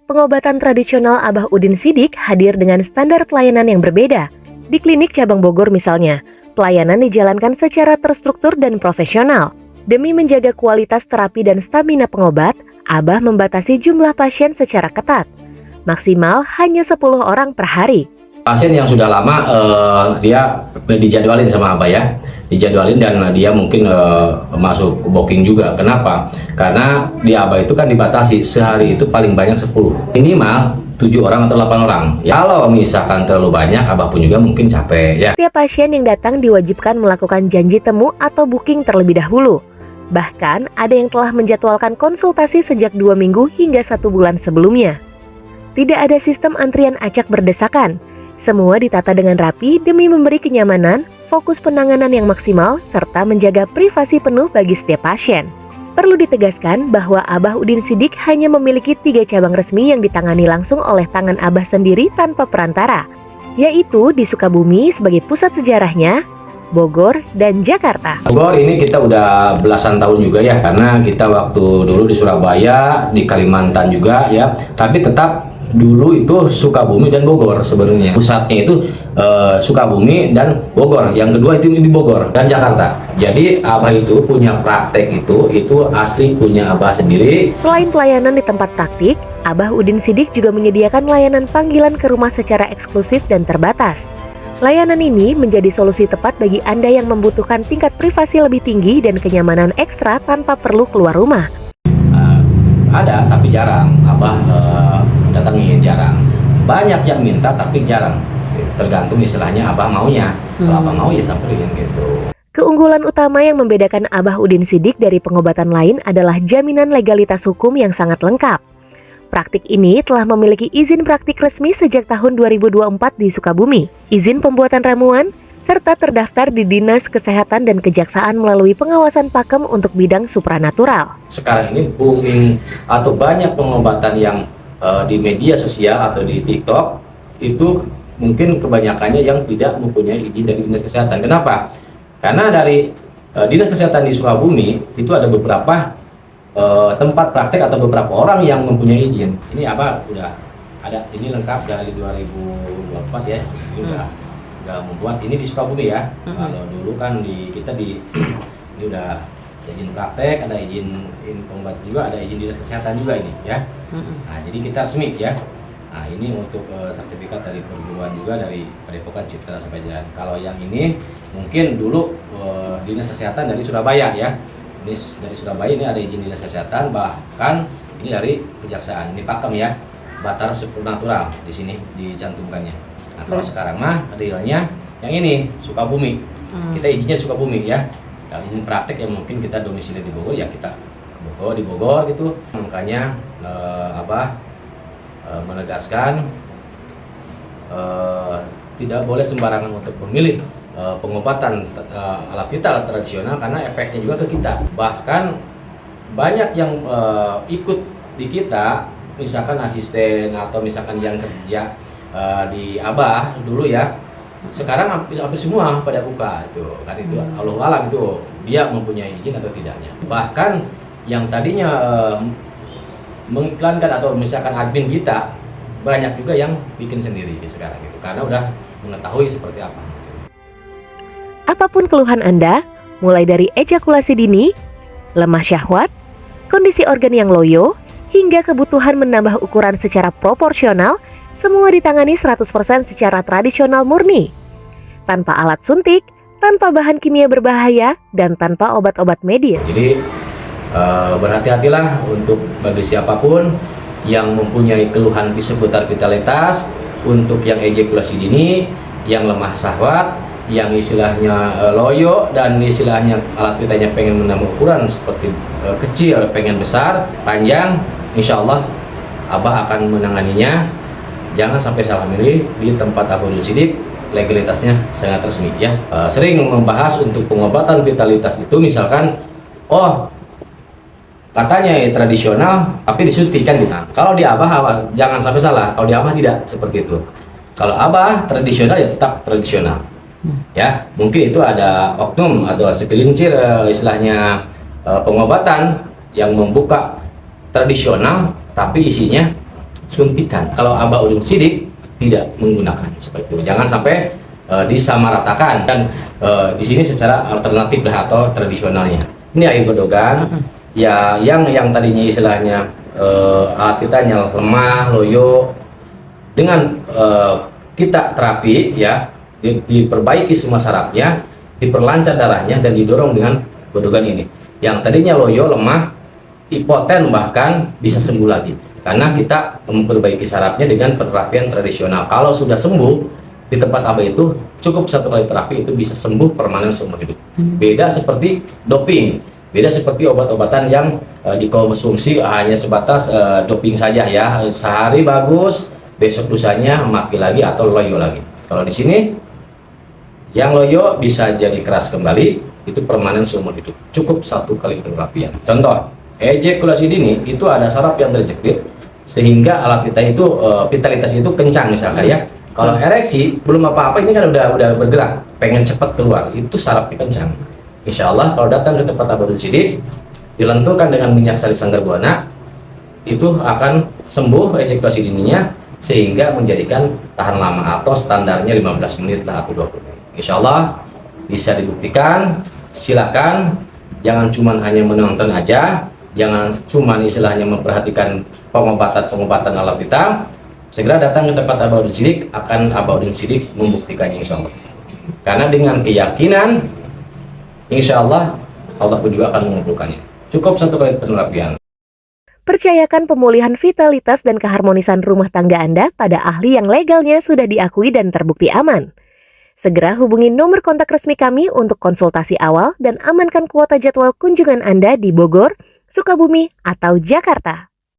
Pengobatan tradisional Abah Udin Sidik hadir dengan standar pelayanan yang berbeda. Di klinik cabang Bogor misalnya, pelayanan dijalankan secara terstruktur dan profesional. Demi menjaga kualitas terapi dan stamina pengobat, Abah membatasi jumlah pasien secara ketat. Maksimal hanya 10 orang per hari. Pasien yang sudah lama dia dijadwalin sama Abah ya, dijadwalin dan dia mungkin masuk booking juga. Kenapa? Karena di Abah itu kan dibatasi sehari itu paling banyak 10, minimal 7 orang atau 8 orang. Ya, kalau misalkan terlalu banyak, Abah pun juga mungkin capek ya. Setiap pasien yang datang diwajibkan melakukan janji temu atau booking terlebih dahulu. Bahkan ada yang telah menjadwalkan konsultasi sejak 2 minggu hingga 1 bulan sebelumnya. Tidak ada sistem antrian acak berdesakan. Semua ditata dengan rapi demi memberi kenyamanan, fokus penanganan yang maksimal, serta menjaga privasi penuh bagi setiap pasien. Perlu ditegaskan bahwa Abah Udin Sidik hanya memiliki 3 cabang resmi yang ditangani langsung oleh tangan Abah sendiri tanpa perantara, yaitu di Sukabumi sebagai pusat sejarahnya, Bogor, dan Jakarta. Bogor ini kita udah belasan tahun juga ya, karena kita waktu dulu di Surabaya, di Kalimantan juga ya, tapi tetap dulu itu Sukabumi dan Bogor sebenarnya. Pusatnya itu Sukabumi dan Bogor. Yang kedua itu di Bogor dan Jakarta. Jadi Abah itu punya praktek itu asli punya Abah sendiri. Selain pelayanan di tempat praktik, Abah Udin Sidik juga menyediakan layanan panggilan ke rumah secara eksklusif dan terbatas. Layanan ini menjadi solusi tepat bagi Anda yang membutuhkan tingkat privasi lebih tinggi dan kenyamanan ekstra tanpa perlu keluar rumah. Ada, tapi jarang. Abah datangin jarang. Banyak yang minta, tapi jarang. Tergantung istilahnya Abah maunya. Kalau Abah mau ya samperin gitu. Keunggulan utama yang membedakan Abah Udin Sidik dari pengobatan lain adalah jaminan legalitas hukum yang sangat lengkap. Praktik ini telah memiliki izin praktik resmi sejak tahun 2024 di Sukabumi, izin pembuatan ramuan, serta terdaftar di Dinas Kesehatan dan Kejaksaan melalui pengawasan pakem untuk bidang supranatural. Sekarang ini booming atau banyak pengobatan yang di media sosial atau di TikTok itu mungkin kebanyakannya yang tidak mempunyai izin dari Dinas Kesehatan. Kenapa? Karena dari Dinas Kesehatan di Sukabumi itu ada beberapa tempat praktek atau beberapa orang yang mempunyai izin. Ini apa? Udah ada, ini lengkap dari 2024 ya. Ini udah membuat ini di Sukabumi ya. Kalau dulu kan kita ini udah izin praktek, ada izin pengobatan juga, ada izin Dinas Kesehatan juga ini ya. Nah, jadi kita resmi ya. Nah, ini untuk sertifikat dari perguruan juga dari Padepokan Citra sampai Jalan. Kalau yang ini mungkin dulu Dinas Kesehatan dari Surabaya ya. Ini dari Surabaya, ini ada izin Dinas Kesehatan, bahkan ini dari Kejaksaan. Ini pakem ya. Batar supernatural di sini dicantumkannya. Nah, kalau sekarang mah realnya yang ini Sukabumi. Kita izinnya Sukabumi ya. Kalau izin praktek yang mungkin kita domisili di Bogor ya kita di Bogor gitu. Makanya Abah menegaskan tidak boleh sembarangan untuk memilih pengobatan alat vital tradisional karena efeknya juga ke kita. Bahkan banyak yang ikut di kita, misalkan asisten atau misalkan yang kerja di Abah dulu ya, sekarang hampir semua pada buka itu kan, itu Allahu alam itu dia mempunyai izin atau tidaknya. Bahkan yang tadinya mengiklankan atau misalkan admin kita banyak juga yang bikin sendiri sekarang itu karena udah mengetahui seperti apa. Apapun keluhan Anda, mulai dari ejakulasi dini, lemah syahwat, kondisi organ yang loyo, hingga kebutuhan menambah ukuran secara proporsional, semua ditangani 100% secara tradisional murni. Tanpa alat suntik, tanpa bahan kimia berbahaya, dan tanpa obat-obat medis. Jadi berhati-hatilah untuk bagi siapapun yang mempunyai keluhan di seputar vitalitas, untuk yang ejakulasi dini, yang lemah syahwat, yang istilahnya loyo, dan istilahnya alat vitalnya pengen menambah ukuran seperti kecil, pengen besar, panjang, insya Allah Abah akan menanganinya. Jangan sampai salah milih di tempat Abah Udin Sidik, legalitasnya sangat resmi ya. Sering membahas untuk pengobatan vitalitas itu misalkan, oh katanya tradisional tapi disuntik kan gitu. Nah, kalau di Abah jangan sampai salah, kalau di Abah tidak seperti itu. Kalau Abah tradisional ya tetap tradisional. Ya, mungkin itu ada oknum atau segelintir istilahnya pengobatan yang membuka tradisional tapi isinya suntikan. Kalau Abaudin Sidik tidak menggunakan seperti itu. Jangan sampai disamaratakan dan di sini secara alternatif lah atau tradisionalnya. Ini air godogan ya yang tadinya istilahnya alat kitanya lemah, loyo, dengan kita terapi ya diperbaiki semua sarafnya, diperlancar darahnya dan didorong dengan godogan ini. Yang tadinya loyo, lemah, impoten bahkan bisa sembuh lagi karena kita memperbaiki sarafnya dengan terapian tradisional. Kalau sudah sembuh di tempat Abah itu cukup satu kali terapi itu bisa sembuh permanen seumur hidup. Beda seperti doping, beda seperti obat-obatan yang dikonsumsi hanya sebatas doping saja ya, sehari bagus, besok lusanya mati lagi atau loyo lagi. Kalau di sini yang loyo bisa jadi keras kembali, itu permanen seumur hidup. Cukup satu kali terapian. Contoh, ejakulasi dini itu ada saraf yang terjepit sehingga alat kita itu vitalitas itu kencang misalkan ya. Kalau ereksi belum apa-apa ini kan udah bergerak, pengen cepat keluar, itu saraf kencang. Insya Allah kalau datang ke tempat Abaudin Sidik, dilenturkan dengan minyak sari sanggar buana, itu akan sembuh ejakulasi dininya sehingga menjadikan tahan lama atau standarnya 15 menit lah atau 20 menit. Insya Allah bisa dibuktikan. Silahkan, jangan cuma hanya menonton aja, jangan cuma istilahnya memperhatikan pengobatan ala kita. Segera datang ke tempat Abaudin Sidik, akan Abaudin Sidik membuktikannya insya Allah. Karena dengan keyakinan, insya Allah Allah pun juga akan mengabulkannya. Cukup satu kali penerapian. Percayakan pemulihan vitalitas dan keharmonisan rumah tangga Anda pada ahli yang legalnya sudah diakui dan terbukti aman. Segera hubungi nomor kontak resmi kami untuk konsultasi awal dan amankan kuota jadwal kunjungan Anda di Bogor, Sukabumi, atau Jakarta.